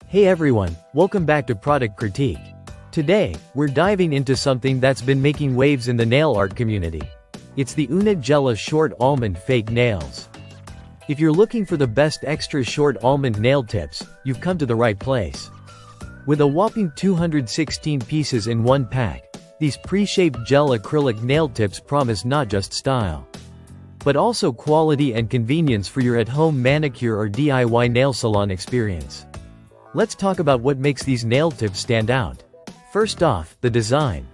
Hey everyone, welcome back to Product Critique. Today, we're diving into something that's been making waves in the nail art community. It's the GELLA Short Almond Fake Nails. If you're looking for the best extra short almond nail tips, you've come to the right place. With a whopping 216 pieces in one pack, these pre-shaped gel acrylic nail tips promise not just style, but also quality and convenience for your at-home manicure or DIY nail salon experience. Let's talk about what makes these nail tips stand out. First off, the design.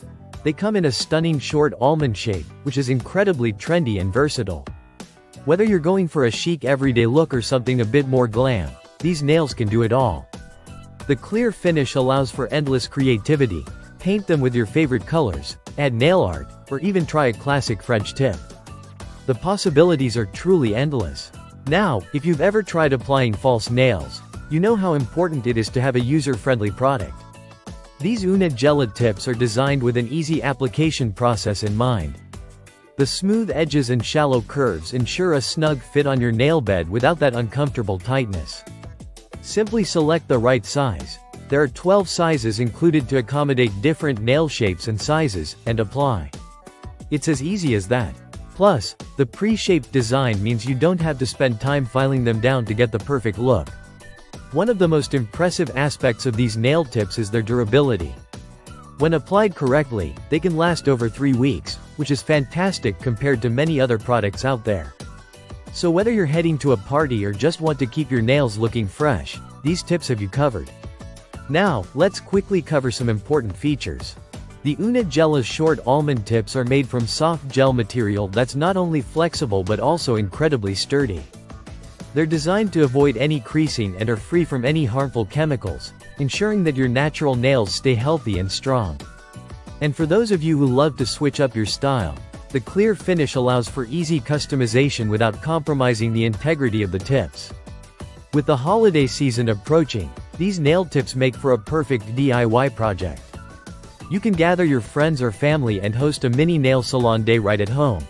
They come in a stunning short almond shape, which is incredibly trendy and versatile. Whether you're going for a chic everyday look or something a bit more glam, these nails can do it all. The clear finish allows for endless creativity. Paint them with your favorite colors, add nail art, or even try a classic French tip. The possibilities are truly endless. Now, if you've ever tried applying false nails, you know how important it is to have a user-friendly product. These GELLA tips are designed with an easy application process in mind. The smooth edges and shallow curves ensure a snug fit on your nail bed without that uncomfortable tightness. Simply select the right size. There are 12 sizes included to accommodate different nail shapes and sizes, and apply. It's as easy as that. Plus, the pre-shaped design means you don't have to spend time filing them down to get the perfect look. One of the most impressive aspects of these nail tips is their durability. When applied correctly, they can last over 3 weeks, which is fantastic compared to many other products out there. So whether you're heading to a party or just want to keep your nails looking fresh, these tips have you covered. Now, let's quickly cover some important features. The GELLA short almond tips are made from soft gel material that's not only flexible but also incredibly sturdy. They're designed to avoid any creasing and are free from any harmful chemicals, ensuring that your natural nails stay healthy and strong. And for those of you who love to switch up your style, the clear finish allows for easy customization without compromising the integrity of the tips. With the holiday season approaching, these nail tips make for a perfect DIY project. You can gather your friends or family and host a mini nail salon day right at home.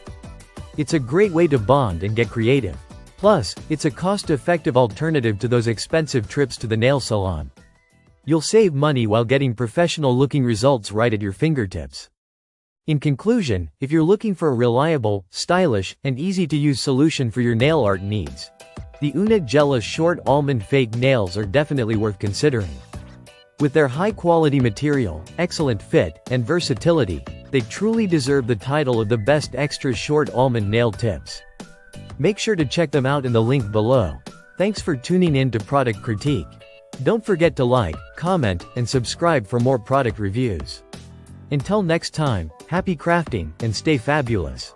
It's a great way to bond and get creative. Plus, it's a cost-effective alternative to those expensive trips to the nail salon. You'll save money while getting professional-looking results right at your fingertips. In conclusion, if you're looking for a reliable, stylish, and easy-to-use solution for your nail art needs, the GELLA Short Almond Fake Nails are definitely worth considering. With their high-quality material, excellent fit, and versatility, they truly deserve the title of the best extra short almond nail tips. Make sure to check them out in the link below. Thanks for tuning in to Product Critique. Don't forget to like, comment, and subscribe for more product reviews. Until next time, happy crafting, and stay fabulous.